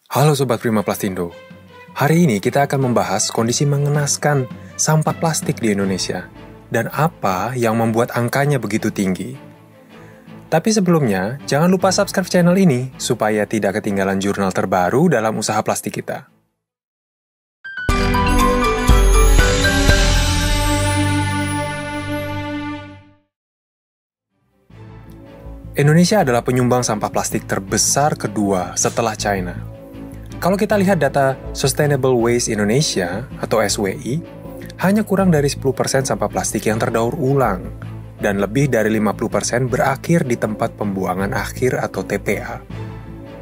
Halo Sobat Prima Plastindo. Hari ini kita akan membahas kondisi mengenaskan sampah plastik di Indonesia dan apa yang membuat angkanya begitu tinggi. Tapi sebelumnya, jangan lupa subscribe channel ini supaya tidak ketinggalan jurnal terbaru dalam usaha plastik kita. Indonesia adalah penyumbang sampah plastik terbesar kedua setelah China. Kalau kita lihat data Sustainable Waste Indonesia atau SWI, hanya kurang dari 10% sampah plastik yang terdaur ulang, dan lebih dari 50% berakhir di tempat pembuangan akhir atau TPA.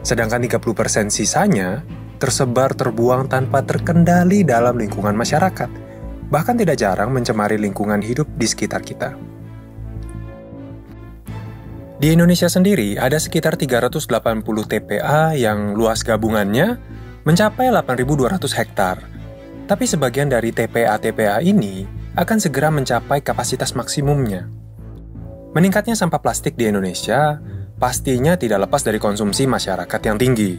Sedangkan 30% sisanya tersebar terbuang tanpa terkendali dalam lingkungan masyarakat, bahkan tidak jarang mencemari lingkungan hidup di sekitar kita. Di Indonesia sendiri, ada sekitar 380 TPA yang luas gabungannya mencapai 8.200 hektar. Tapi sebagian dari TPA-TPA ini akan segera mencapai kapasitas maksimumnya. Meningkatnya sampah plastik di Indonesia pastinya tidak lepas dari konsumsi masyarakat yang tinggi,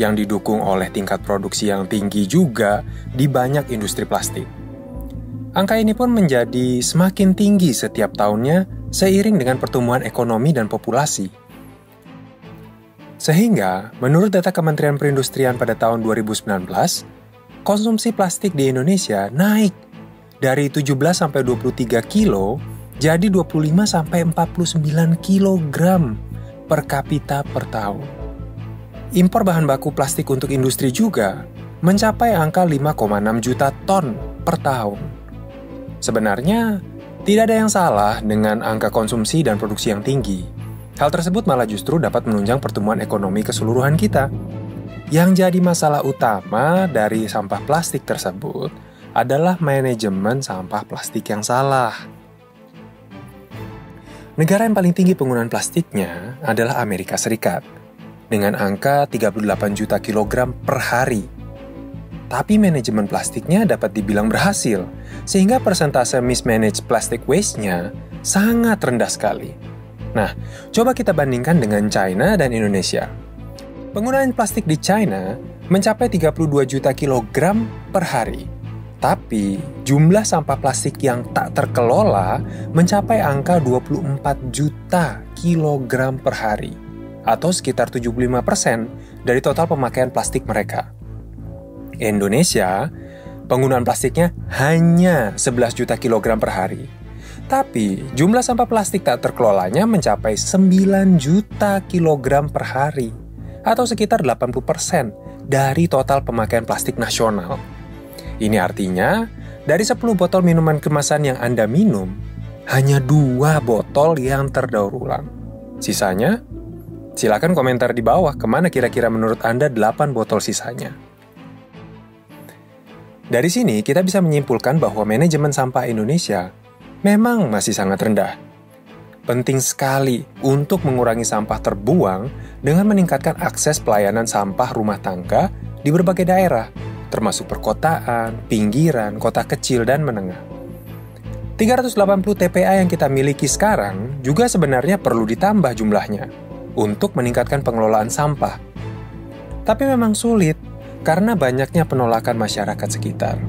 yang didukung oleh tingkat produksi yang tinggi juga di banyak industri plastik. Angka ini pun menjadi semakin tinggi setiap tahunnya seiring dengan pertumbuhan ekonomi dan populasi. Sehingga, menurut data Kementerian Perindustrian pada tahun 2019, konsumsi plastik di Indonesia naik dari 17-23 kilo jadi 25-49 kilogram per kapita per tahun. Impor bahan baku plastik untuk industri juga mencapai angka 5,6 juta ton per tahun. Sebenarnya, tidak ada yang salah dengan angka konsumsi dan produksi yang tinggi. Hal tersebut malah justru dapat menunjang pertumbuhan ekonomi keseluruhan kita. Yang jadi masalah utama dari sampah plastik tersebut adalah manajemen sampah plastik yang salah. Negara yang paling tinggi penggunaan plastiknya adalah Amerika Serikat, dengan angka 38 juta kilogram per hari. Tapi manajemen plastiknya dapat dibilang berhasil, sehingga persentase mismanaged plastic waste-nya sangat rendah sekali. Nah, coba kita bandingkan dengan China dan Indonesia. Penggunaan plastik di China mencapai 32 juta kilogram per hari. Tapi, jumlah sampah plastik yang tak terkelola mencapai angka 24 juta kilogram per hari, atau sekitar 75% dari total pemakaian plastik mereka. Indonesia, penggunaan plastiknya hanya 11 juta kilogram per hari. Tapi, jumlah sampah plastik tak terkelolanya mencapai 9 juta kilogram per hari, atau sekitar 80% dari total pemakaian plastik nasional. Ini artinya, dari 10 botol minuman kemasan yang Anda minum, hanya 2 botol yang terdaur ulang. Sisanya, silakan komentar di bawah kemana kira-kira menurut Anda 8 botol sisanya. Dari sini, kita bisa menyimpulkan bahwa manajemen sampah Indonesia memang masih sangat rendah. Penting sekali untuk mengurangi sampah terbuang dengan meningkatkan akses pelayanan sampah rumah tangga di berbagai daerah, termasuk perkotaan, pinggiran, kota kecil, dan menengah. 380 TPA yang kita miliki sekarang juga sebenarnya perlu ditambah jumlahnya untuk meningkatkan pengelolaan sampah. Tapi memang sulit, karena banyaknya penolakan masyarakat sekitar.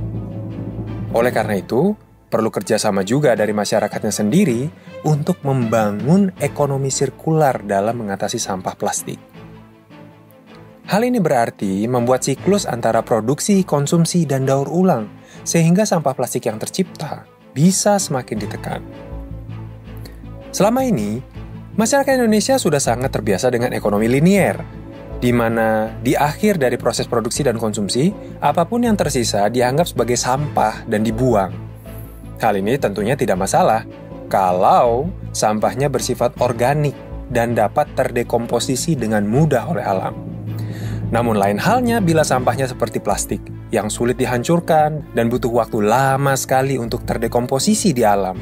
Oleh karena itu, perlu kerjasama juga dari masyarakatnya sendiri untuk membangun ekonomi sirkular dalam mengatasi sampah plastik. Hal ini berarti membuat siklus antara produksi, konsumsi, dan daur ulang, sehingga sampah plastik yang tercipta bisa semakin ditekan. Selama ini, masyarakat Indonesia sudah sangat terbiasa dengan ekonomi linier, di mana di akhir dari proses produksi dan konsumsi, apapun yang tersisa dianggap sebagai sampah dan dibuang. Hal ini tentunya tidak masalah kalau sampahnya bersifat organik dan dapat terdekomposisi dengan mudah oleh alam. Namun lain halnya bila sampahnya seperti plastik, yang sulit dihancurkan dan butuh waktu lama sekali untuk terdekomposisi di alam,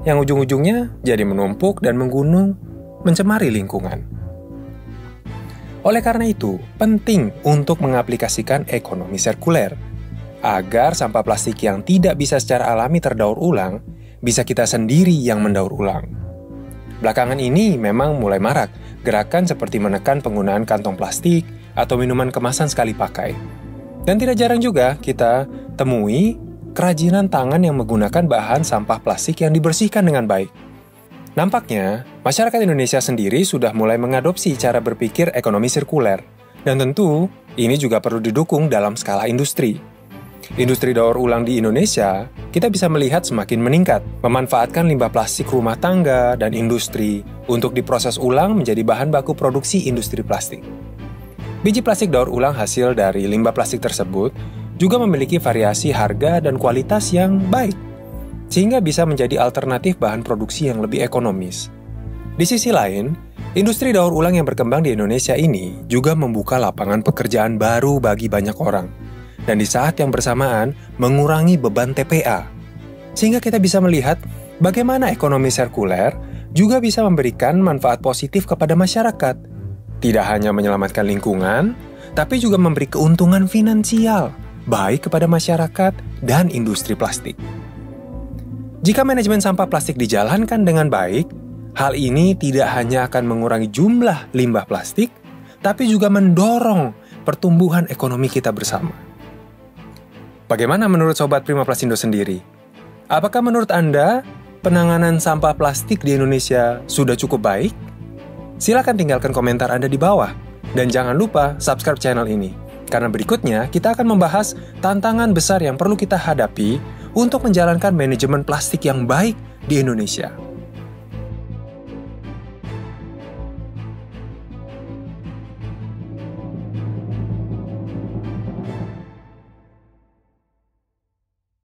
yang ujung-ujungnya jadi menumpuk dan menggunung, mencemari lingkungan. Oleh karena itu, penting untuk mengaplikasikan ekonomi sirkuler, agar sampah plastik yang tidak bisa secara alami terdaur ulang, bisa kita sendiri yang mendaur ulang. Belakangan ini memang mulai marak gerakan seperti menekan penggunaan kantong plastik, atau minuman kemasan sekali pakai. Dan tidak jarang juga kita temui kerajinan tangan yang menggunakan bahan sampah plastik yang dibersihkan dengan baik. Nampaknya, masyarakat Indonesia sendiri sudah mulai mengadopsi cara berpikir ekonomi sirkuler. Dan tentu, ini juga perlu didukung dalam skala industri. Industri daur ulang di Indonesia, kita bisa melihat semakin meningkat, memanfaatkan limbah plastik rumah tangga dan industri untuk diproses ulang menjadi bahan baku produksi industri plastik. Biji plastik daur ulang hasil dari limbah plastik tersebut juga memiliki variasi harga dan kualitas yang baik, sehingga bisa menjadi alternatif bahan produksi yang lebih ekonomis. Di sisi lain, industri daur ulang yang berkembang di Indonesia ini juga membuka lapangan pekerjaan baru bagi banyak orang. Dan di saat yang bersamaan mengurangi beban TPA. Sehingga kita bisa melihat bagaimana ekonomi sirkuler juga bisa memberikan manfaat positif kepada masyarakat. Tidak hanya menyelamatkan lingkungan, tapi juga memberi keuntungan finansial, baik kepada masyarakat dan industri plastik. Jika manajemen sampah plastik dijalankan dengan baik, hal ini tidak hanya akan mengurangi jumlah limbah plastik, tapi juga mendorong pertumbuhan ekonomi kita bersama. Bagaimana menurut Sobat Prima Plasindo sendiri? Apakah menurut Anda penanganan sampah plastik di Indonesia sudah cukup baik? Silakan tinggalkan komentar Anda di bawah. Dan jangan lupa subscribe channel ini. Karena berikutnya kita akan membahas tantangan besar yang perlu kita hadapi untuk menjalankan manajemen plastik yang baik di Indonesia.